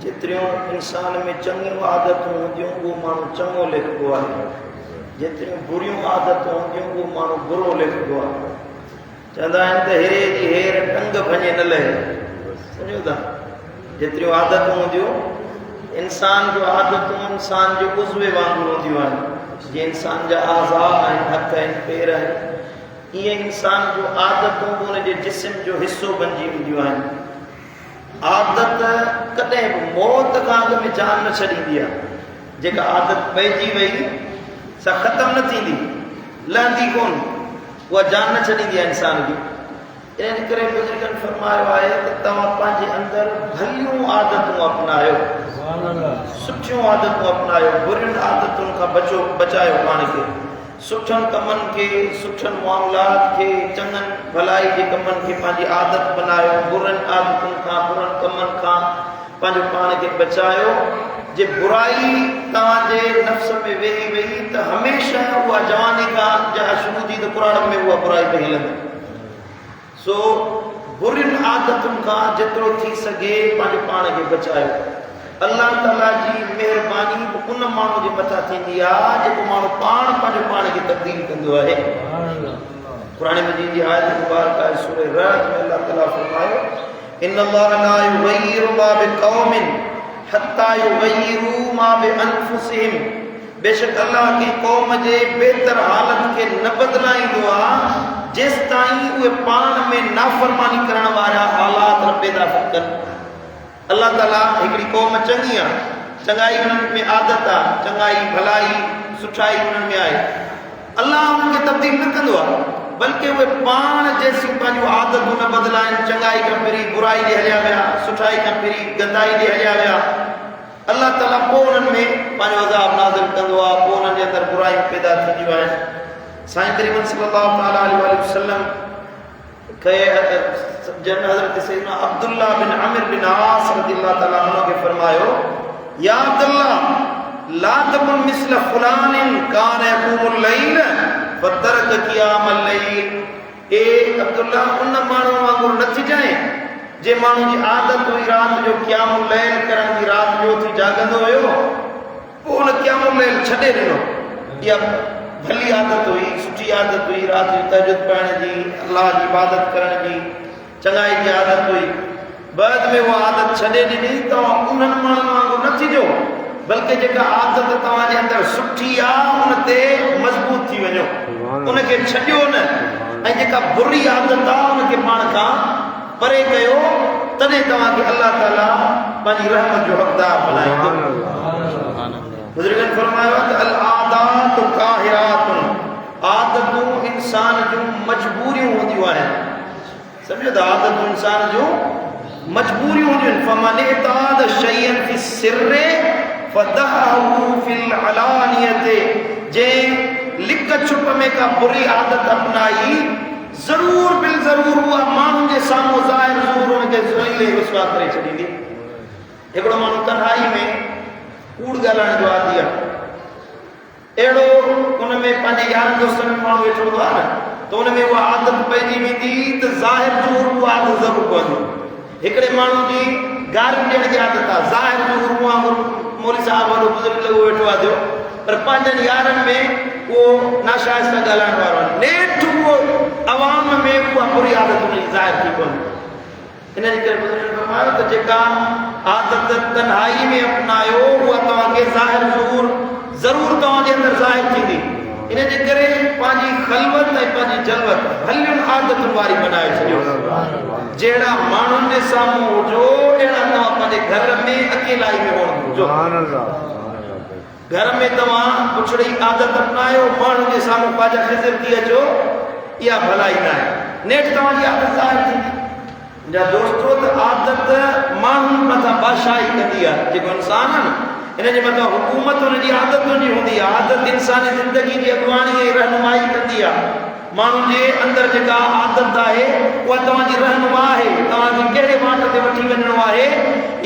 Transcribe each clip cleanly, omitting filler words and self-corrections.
जेतिरियूं इंसान में चङियूं आदतूं हूंदियूं उहो माण्हू चङो लिखिबो आहे, जेतिरियूं बुरियूं आदतूं हूंदियूं उहो माण्हू बुरो लिखिबो आहे। चवंदा आहिनि त हेरे जी हेर टंग भञे न लहे, सम्झो था। जेतिरियूं आदतूं हूंदियूं इंसान जो आदतूं इंसान जे उज़वे वांगुरु हूंदियूं आहिनि। जीअं इंसान जा आज़ा आहिनि, हथ आहिनि, पेर आहिनि, ईअं इंसान जो आदतूं बि हुनजे जिस्म जो हिसो बणिजी वेंदियूं आहिनि। आदत कॾहिं बि मौत खां अॻु में जान न छॾींदी आहे। जेका आदत पइजी वई सा ख़तमु न थींदी, लहंदी कोन, उहा जान न छॾींदी आहे इंसान जी। इन करे बुज़ुर्गनि फरमायो आहे त तव्हां पंहिंजे अंदरि भलियूं आदतूं अपनायो, सुठियूं आदतूं अपनायो, बुरियुनि आदतुनि खां बचायो पाण खे। सुठनि कमनि खे, सुठनि मामलात खे, चङनि भलाई जे कमनि खे पंहिंजी आदत बनायो, बुरनि आदतुनि खां, बुरनि कमनि खां पंहिंजो पाण खे बचायो। जे बुराई तव्हांजे नफ़्स में वेही वई त हमेशह उहा जवानी खां जा शुरू थी त पुराण में उहा बुराई पई हलंदी। सो बुरियुनि आदतुनि खां जेतिरो थी सघे पंहिंजे पाण खे बचायो। अल्लाह ताला जी महिरबानी उन माण्हू जे मथां थींदी आहे जेको माण्हू पंहिंजो पाण खे तब्दील कंदो आहे। क़ुरान मजीद जी आयत मुबारक आहे सूरह रअद में अल्लाह ताला फरमायो इन्नल्लाह ला युग़य्यिरु मा बिक़ौमिन हत्ता युग़य्यिरू मा बिअनफुसिहिम। बेशक अल्लाह की कौम जे बेहतर हालत खे न बदलाईंदो आहे जेस ताईं उहे पाण में नाफरमानी करण वारा हालात न पैदा कनि। अल्लाह ताला हिकिड़ी क़ौम चङी आहे, चङाई हुननि में आदत आहे, चङाई भलाई सुठाई हुननि में आहे, अल्लाह हुननि खे तब्दील न कंदो आहे, बल्कि उहे पाण जेसीं पंहिंजूं आदतूं न बदिलाइनि, चङाई खां फिरी बुराई ॾे हलिया विया, सुठाई खां फिरी गंदाई ॾे हलिया विया, अल्लाह ताला पोइ हुननि में पंहिंजो अज़ाब नाज़िल कंदो आहे, पोइ हुननि जे अंदरि बुरायूं पैदा थींदियूं आहिनि। साईं करीम सल्लल्लाहु अलैहि वसल्लम जन हज़रत सैयदना अब्दुल्लाह बिन आमिर बिन आस रज़ियल्लाहु तआला अन्हु के फरमायो या अब्दुल्लाह ला तकुन मिस्ल फुलानिन कान यक़ूमुल लैल फतरक क़ियामल लैल। ए अब्दुल्लाह उन माण्हू वांगुरु न थी जाए जे माण्हू जी आदत हुई रात जो क़ियामुल लैल करण जी, रात जो थी जागंदो हुयो पोइ उन क़ियामुल लैल छॾे ॾिनो। इहा भली आदत हुई, सुठी आदत हुई, रात जो तहज्जुद पढ़ण जी, अल्लाह जी इबादत करण जी, चङाई जी आदत हुई। बाद में उहा आदत छॾे ॾिनी। तव्हां उन्हनि माण्हुनि वांगुरु न थी जो, बल्कि जेका आदत तव्हांजे अंदरि सुठी आहे उन ते मज़बूत थी वञो, उनखे छॾियो न, ऐं जेका बुरी आदत आहे उनखे पाण खां परे कयो, तॾहिं तव्हांखे अल्लाह ताला पंहिंजी रहमत जो हक़दार बणाईंदो। बुज़ुर्गनि फरमायो त अल आदात काहिरातुन, आदतूं इंसान जूं मजबूरियूं हूंदियूं आहिनि। सम्झो था, आदतूं इंसान जूं मजबूरियूं हूंदियूं आहिनि। फमन इताद शयन फि सिर्र फदहु फिल अलानियत, जे लिक छुप में का बुरी आदत अपनाई ज़रूर बिल ज़रूर उहा माण्हुनि जे साम्हूं ज़ाहिर ज़रूर हुनखे ज़लील रुसवा करे छॾींदी। हिकिड़ो माण्हू तन्हाई में कूड़ ॻाल्हाइण जो आदी आहे, अहिड़ो उन में पंहिंजे यारनि दोस्तनि में माण्हू वेठो हूंदो आहे न, त उन में उहा आदत पइजी वेंदी त ज़ाहिर ज़रूर उहा आदत ज़रूरु पवंदी। हिकिड़े माण्हू जी गारियूं ॾियण जी आदत आहे, ज़ाहिर ज़रूर उहा मौलवी साहिबु वॾो बुज़ुर्ग लॻो वेठो आहे थियो, पर पंहिंजनि यारनि में उहो नाशाइस्ता ॻाल्हाइण वारो आहे, नेठि उहो अवाम में उहा बुरी आदत हुनजी ज़ाहिर थी पवंदी। इन जे करे बुज़ुर्ग फरमायो त जेका आदत तन्हाई में अपनायो उहा तव्हांखे ज़ाहिर ज़रूर तव्हांजे अंदरि ज़ाहिर थींदी। इन जे करे पंहिंजी ख़लवत ऐं पंहिंजी जलवत भलियुनि आदतुनि वारी बनाए छॾियो। जहिड़ा माण्हुनि जे साम्हूं हुजो अहिड़ा तव्हां पंहिंजे घर में अकेलाई में हुजो। घर में तव्हां पुछड़ी आदत अपनायो, माण्हुनि जे साम्हूं पंहिंजा ख़िज़र थी अचो, इहा भलाई न आहे, नेठि तव्हांजी आदत ज़ाहिर थींदी। मुंहिंजा दोस्तो, त आदत माण्हुनि मथां बादशाही कंदी आहे। जेको इंसान आहे न, इन जे मथां हुकूमत हुनजी आदतुनि जी हूंदी आहे। आदत इंसानी ज़िंदगी जी अॻुवाणी ऐं रहनुमाई कंदी आहे। माण्हुनि जे अंदरि जेका आदत आहे उहा तव्हांजी रहनुमा आहे, तव्हांखे कहिड़े वाट ते वठी वञिणो आहे।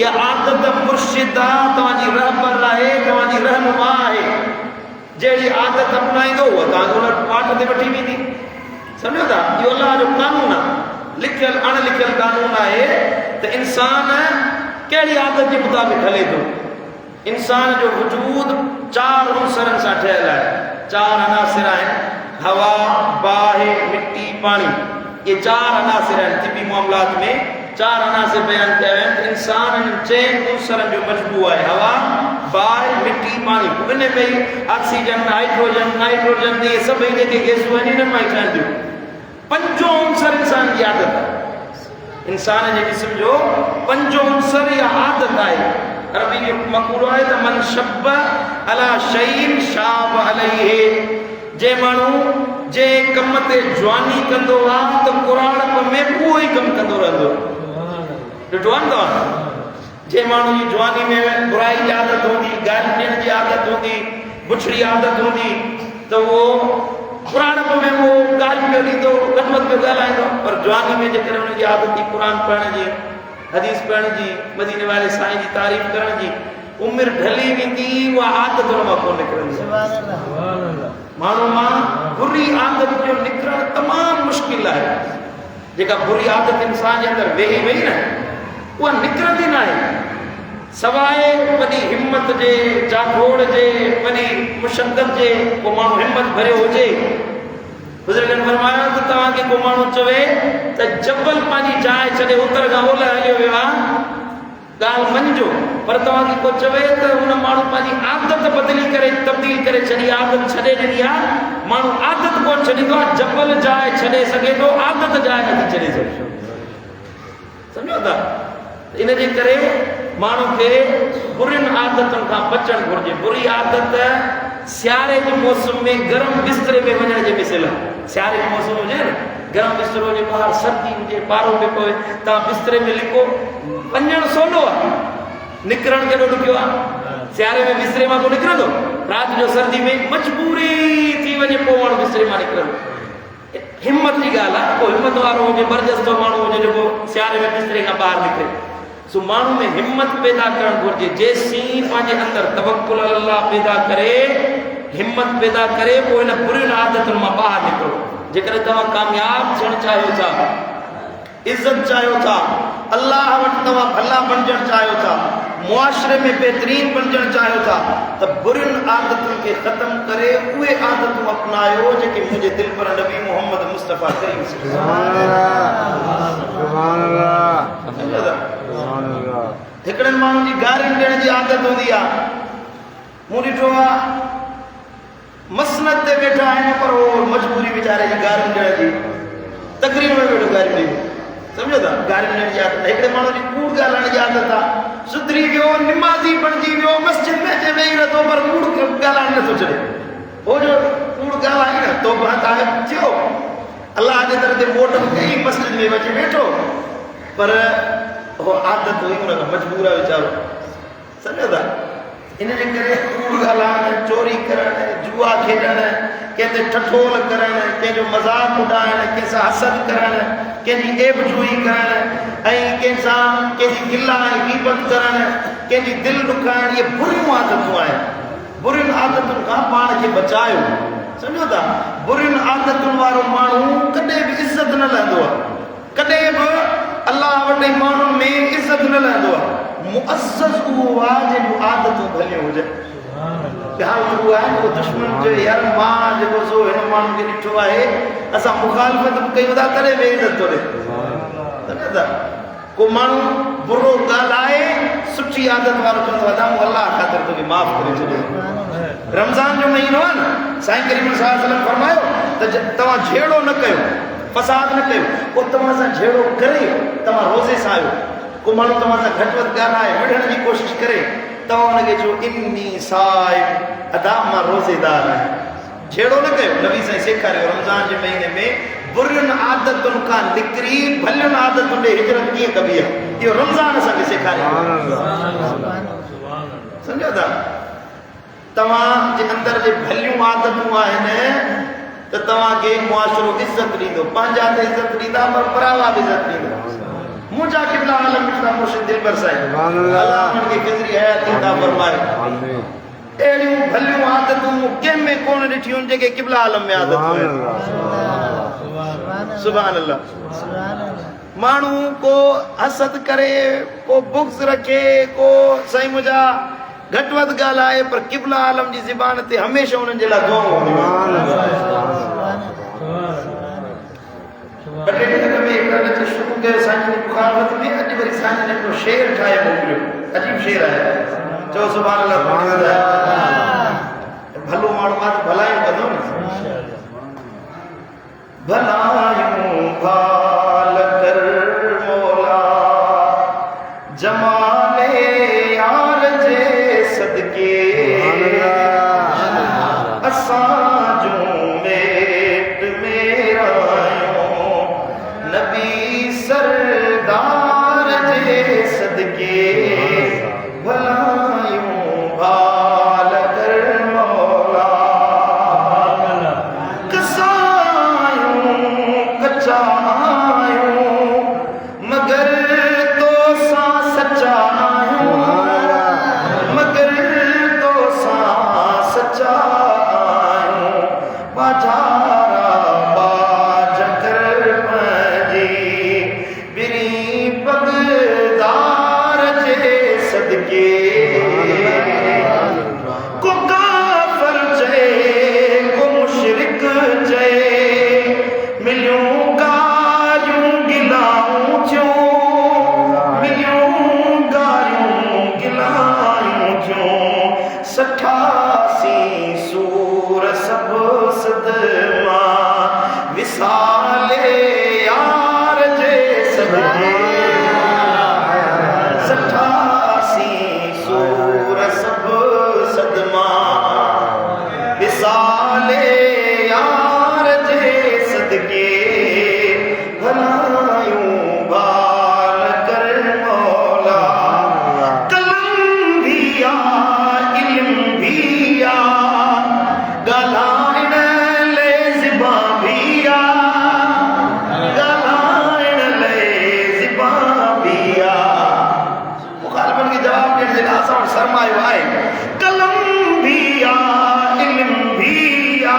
इहा आदत मुर्शिद आहे, तव्हांजी रहबर आहे, तव्हांजी रहनुमा आहे। जहिड़ी आदत अपनाईंदो उहा तव्हांखे उन वाट ते वठी वेंदी। सम्झो था, इहो अलाह जो कानून आहे, लिखियल अणलिखियल कानून आहे त इंसान कहिड़ी आदत जे मुताबिक़ हले थो। इंसान जो वजूद 4 उनसरनि सां ठहियल आहे, 4 अनासिर आहिनि, हवा, बाहि, मिट्टी, पाणी। ये 4 अनासिर आहिनि। तिबी मामलात में 4 अनासिर बयान कया विया आहिनि। इंसान इन 4 उनसरनि जो मजमू आहे, हवा, बाहि, मिट्टी, पाणी। इन में ई ऑक्सीजन, नाइट्रोजन इहे सभई जेके गैसूं आहिनि इन्हनि मां ई ठहनि थियूं। 5 उनसर इंसान जी आदत आहे। इंसान जे जिस्म जो 5 उनसर या आदत आहे। अरबी जो मक़ूलो आहे त मन शब अला शैइन शाब अलैहि। जे माण्हू जे कम ते जवानी कंदो आहे त क़ुरान में उहो ई कमु कंदो रहंदो। ॾिठो आहे न तव्हां? जे माण्हू जी जवानी में बुराई जी आदत हूंदी, ॻाल्हि ॾियण जी आदत हूंदी, बुछड़ी आदत हूंदी, त उहो क़ुरान में उहो ॻाल्हि पियो ॾींदो, गदमत पियो ॻाल्हाईंदो। पर जवानी में जेकॾहिं हुनजी आदत थी क़ुरान पढ़ण जी, हदीस पढ़ण जी, मदीने वारे साईं जी तारीफ़ करण जी, उमिरि ढली वेंदी, उहा आदत हुन मां कोन निकिरंदी। माण्हू मां बुरी आदत जो निकिरणु तमामु मुश्किल आहे। जेका बुरी आदत इंसान जे अंदरि वेही वई न, उहा निकिरंदी न आहे सवाइ वॾी हिमत जे, जागोड़ जे, वॾी मुशक़त जे। को माण्हू हिमत भरियो हुजे। बुज़ुर्गनि फरमायो त तव्हांखे को माण्हू चवे त जबल पंहिंजी जाइ छॾे उतर खां ओलह हलियो वियो आहे, ॻाल्हि मञिजो। पर तव्हांखे को चवे त हुन माण्हू पंहिंजी आदत बदिली करे, तब्दील करे छॾी, आदत छॾे ॾिनी आहे। माण्हू आदत कोन छॾींदो आहे, जबल जाइ छॾे सघे थो, आदत जाइ नथी छॾे सघे। सम्झो था? इन जे करे माण्हू खे बुरियुनि आदतुनि खां बचणु घुरिजे। बुरी आदत सियारे जे मौसम में गरम बिस्तरे में वञण जे मिसल आहे। सियारे जो मौसम हुजे न, गरम बिस्तरो हुजे, ॿाहिरि सर्दी हुजे, पारो पियो पवे, तव्हां बिस्तरे में लिको, वञणु सवलो आहे, निकिरणु केॾो ॾुखियो आहे। सियारे में बिस्तरे मां पोइ निकिरंदो, राति जो सर्दी में मजबूरी थी वञे पोइ माण्हू बिस्तरे मां निकिरंदो। हिमत जी ॻाल्हि आहे। को हिमत वारो हुजे, बरजस्त माण्हू हुजे जेको सियारे में बिस्तरे खां ॿाहिरि निकिरे। सो माण्हू में हिमत पैदा करणु घुरिजे। जेसीं पंहिंजे अंदरि तवक्कुल अल्लाह पैदा करे, हिमत पैदा करे, पोइ हिन बुरियुनि आदतुनि मां ॿाहिरि निकिरो। जेकॾहिं तव्हां कामयाबु थियणु चाहियो था, इज़त चाहियो था, अल्लाह वटि तव्हां भला बणजणु चाहियो था, मुआशरे में बहितरीन बणजणु चाहियो था, त बुरियुनि आदतुनि खे ख़तमु करे उहे आदतूं अपनायो जेके मुंहिंजे दिलि पर नबी मोहम्मद मुस्तफ़ा करीम हिकिड़नि माण्हुनि जी गारियूं ॾियण जी आदत हूंदी आहे। मूं ॾिठो आहे मसनद ते वेठा आहिनि, पर उहो मजबूरी वीचारे जी गारियूं ॾियण जी, तकरीर में वेठो गारियूं ॾेई। सम्झो था? गारियूं ॾियण जी आदत। हिकिड़े माण्हू जी कूड़ ॻाल्हाइण जी आदत आहे। सुधरी वियो, निमाज़ी बणिजी वियो, मस्जिद में अचे वेही रहियो, पर कूड़ ॻाल्हाइण नथो छॾे। हो जो कूड़ ॻाल्हाए न, तो तव्हां थियो, अलाह जे दर ते मोट कई, मस्जिद में अची वेठो, पर उहो आदत हुई हुन खां मजबूर आहे वीचारो। सम्झो था? इन जे करे कूड़ ॻाल्हाइण, चोरी करणु, जुआ खेॾणु, कंहिंते ठठोल करणु, कंहिंजो मज़ाक उॾाइणु, कंहिंसां हसद करणु, कंहिंजी एबजूई करणु, ऐं कंहिंजी गिला ऐं गीबत करणु, कंहिंजी दिलि ॾुखाइणु, इहे बुरियूं आदतूं आहिनि। बुरियुनि आदतुनि खां पाण खे बचायो। सम्झो था? बुरियुनि आदतुनि वारो माण्हू कॾहिं बि इज़त न लहंदो आहे, कॾहिं बि अल्लाह वटि माण्हुनि में इज़त न लहंदो आहे। मुअज़्ज़ज़ उहो आहे जंहिंजूं आदतूं भलियूं हुजनि। ॻाल्हि उहा आहे उहो दुश्मन चए यार मां जेको सो हिन माण्हू खे ॾिठो आहे, असां मुखालफ़त कयूं था, तॾहिं बि इज़त थो ॾे। सम्झो था? को माण्हू बुरो ॻाल्हाए, सुठी आदत वारो चवंदो आहे मूं अलाह ख़ातिर तोखे माफ़ करे छॾियो। रमज़ान जो महीनो आहे न, साईं करीम सल्लल्लाहु अलैहि वसल्लम फरमायो त तव्हां झेड़ो न कयो, फसाद न कयो। पोइ तव्हां सां झेड़ो करे तव्हां रोज़े सां आहियो। को माण्हू तव्हां सां घटि वधि ॻाल्हाए, विढ़ण जी कोशिशि करे, तव्हां हुनखे चओ इन्नी साइम, अदा मां रोज़ेदार आहियां। झेड़ो न कयो। नबी साईं सेखारियो रमज़ान जे महीने में बुरियुनि आदतुनि खां निकिरी भलियुनि आदतुनि ॾे हिजरत कीअं कबी आहे, इहो रमज़ान असांखे सेखारियो। सम्झो था? तव्हांजे अंदरि जे भलियूं आदतूं आहिनि त तव्हांखे मुआशिरो इज़त ॾींदो, पंहिंजा त इज़त ॾींदा, पर परावा बि इज़त ॾींदा। मुंहिंजा क़िबला आलम मिठड़ा मुर्शिद दिलबर साईं, अल्लाह उन्हनि खे फ़िज़री हयात अता फ़रमाए। अहिड़ियूं भलियूं आदतूं कंहिं में कोन ॾिठियूं आहिनि जेके क़िबला आलम में आदतूं आहिनि। सुभान अल्लाह। मानू को हसद करे, को बुग़्ज़ रखे, को सही मुझा घट वध गालाए, पर क़िबला आलम जी ज़बान ते हमेशा उनन जे ला दुआ बटे तक में एक ने शुरू के साईं जी मुखालफत में अज वरी साईं ने को शेर ठाए मोकलियो, अजीब शेर है। चो सुभान अल्लाह। भलो माण्हू मां भलायूं कंदो न, भलायूं भाल कर मौला जमाले यार जे सदके, असां जो मेट मेरा नबी सरदार जे सदके, भलायूं भाल कर मौला कसायूं कचायूं मगर तो सा सचायूं, मगर तो सा सचायूं बाजारा बाज कर पंहिंजी बिरी पगदार जे सदके, को काफ़िर चए को मुशरिक चए, मिलियूं गारियूं गिलाऊं थियूं, मिलियूं गारियूं गिलाऊं थियूं, 88 सूर सब सदमा विसाले यार जे सदके, 88 सूर सब सदमा विसाले यार जे सदके, भलायूं बाल कर मौला कलम भी आ इल्म भी आ, गालाइण ले ज़बान भी आ, गालाइण ले ज़बान भी आ। मुखालिफन के जवाब ॾियण जे लाइ असां वटि सरमायो आहे, कलम भी आ इल्म भी आ,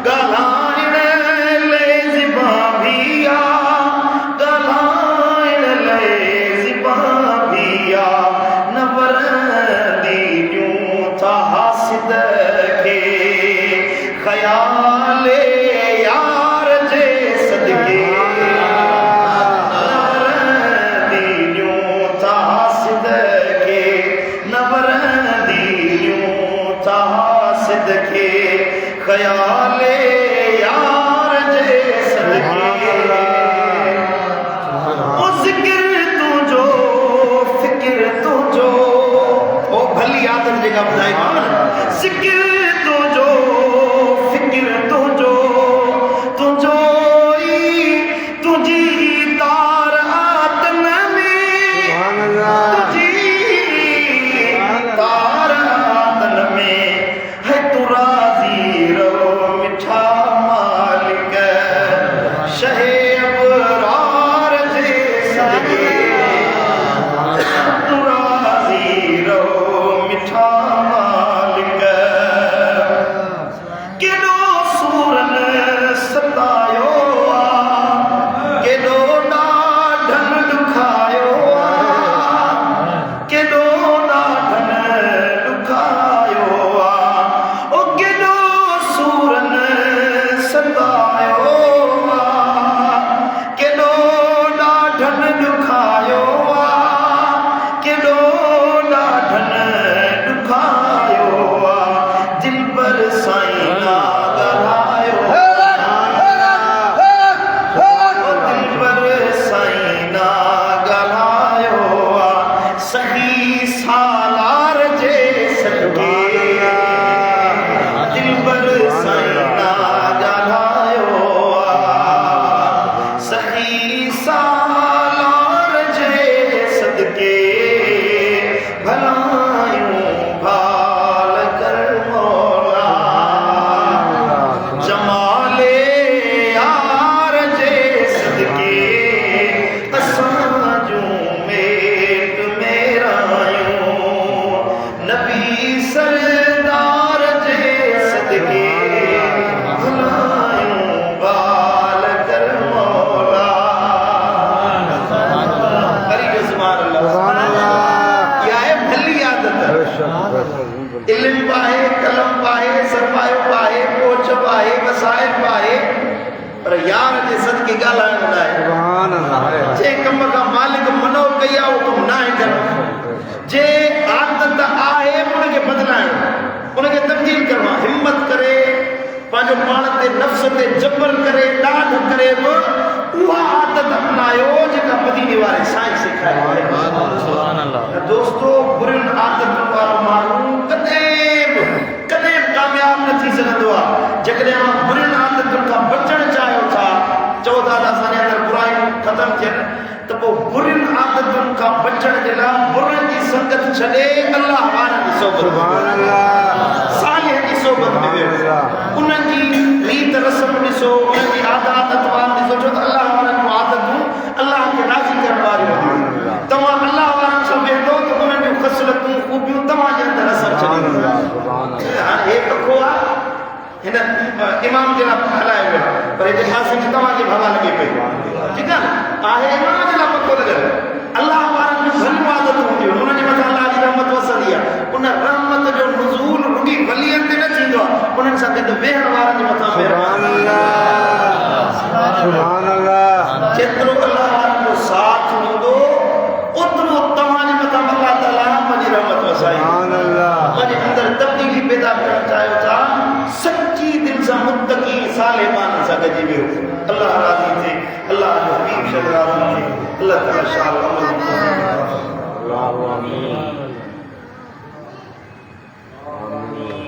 गालाइण ले ज़बान भी आ, गालाइण ले ज़बान भी आ, न वरंदी ॾियूं था हासिद खे ख़याले यार जे सदके, न वरंदी ॾियूं था हासिद खे, न वरंदी इल्म पाए, कलम पाए, सरमायो पाए, पोच पाए, वसाइल पाए, पर यार जे सदके ॻाल्हाइणो न आहे। सुभान अल्लाह। जे कम का मालिक मनो कया वो तुम ना है करो, जे आदत आहे उनके बदलाइणो, उनके तब्दील करणो, हिम्मत करे पंहिंजो पाण ते नफ्स ते जबर करे ॾाढ करे बि उहा आदत अपनायो जेका मदीने वारे साईं सेखारियो आहे। सुभान अल्लाह। दोस्तो बुरिन आदतुनि वारो माण्हू कॾहिं कामयाब न थी सघंदो आहे। जेकॾहिं असां बुरिन आदतुनि खां बचणु चाहियो था, चओ था त असांजे अंदरि बुरायूं ख़तमु थियनि, त पोइ बुरिन आदतुनि खां बचण जे लाइ बुरनि जी संगत छॾे अल्लाह वारनि जी सोबत, सुभान अल्लाह, सालिह जी सोबत में वियो, उन्हनि जी रीत रस्म ॾिसो, उन्हनि जी आदात अतवार ॾिसो, छो त अल्लाह वारनि जूं आदतूं अल्लाह खे राज़ी करण वारियूं आहिनि। तव्हां अल्लाह वारनि सां वेंदो त उन्हनि जूं ख़सलतूं खूबियूं तव्हांजे अंदरि असर छॾींदियूं। हाणे हे अखो आहे, हिन इमाम जे लाइ हलायो वियो, पर हिते ख़ासि तव्हांजी भला लॻे पई, ठीकु आहे न, आहे इमाम जे लाइ पको लॻल। अल्लाह वारनि जूं भलियूं आदतूं हूंदियूं, उन्हनि जे मथां अल्लाह जी रहमत वसंदी आहे। उन रहमत जो नुज़ूल रुॻी वलियनि ते न थींदो आहे, उन्हनि सां गॾु वेहण वारनि जे मथां सुभान अल्लाह, सुभान अल्लाह। जेतिरो अल्लाह वारनि जो साथ हूंदो ओतिरो तव्हांजे मथां अल्लाह ताला पंहिंजी रहमत वसाईंदो। सुभान अल्लाह। पंहिंजे अंदरि तब्दीली पैदा करणु चाहियो था, सच्ची दिलि सां मुत्तकी सालिह माण्हुनि सां गॾिजी वियो, अल्लाह राज़ी थिए, अल्लाह जो हबीब शल राज़ी थिए, अल्लाह ताला शाह अमल अल्लाहु आमीन। आमीन।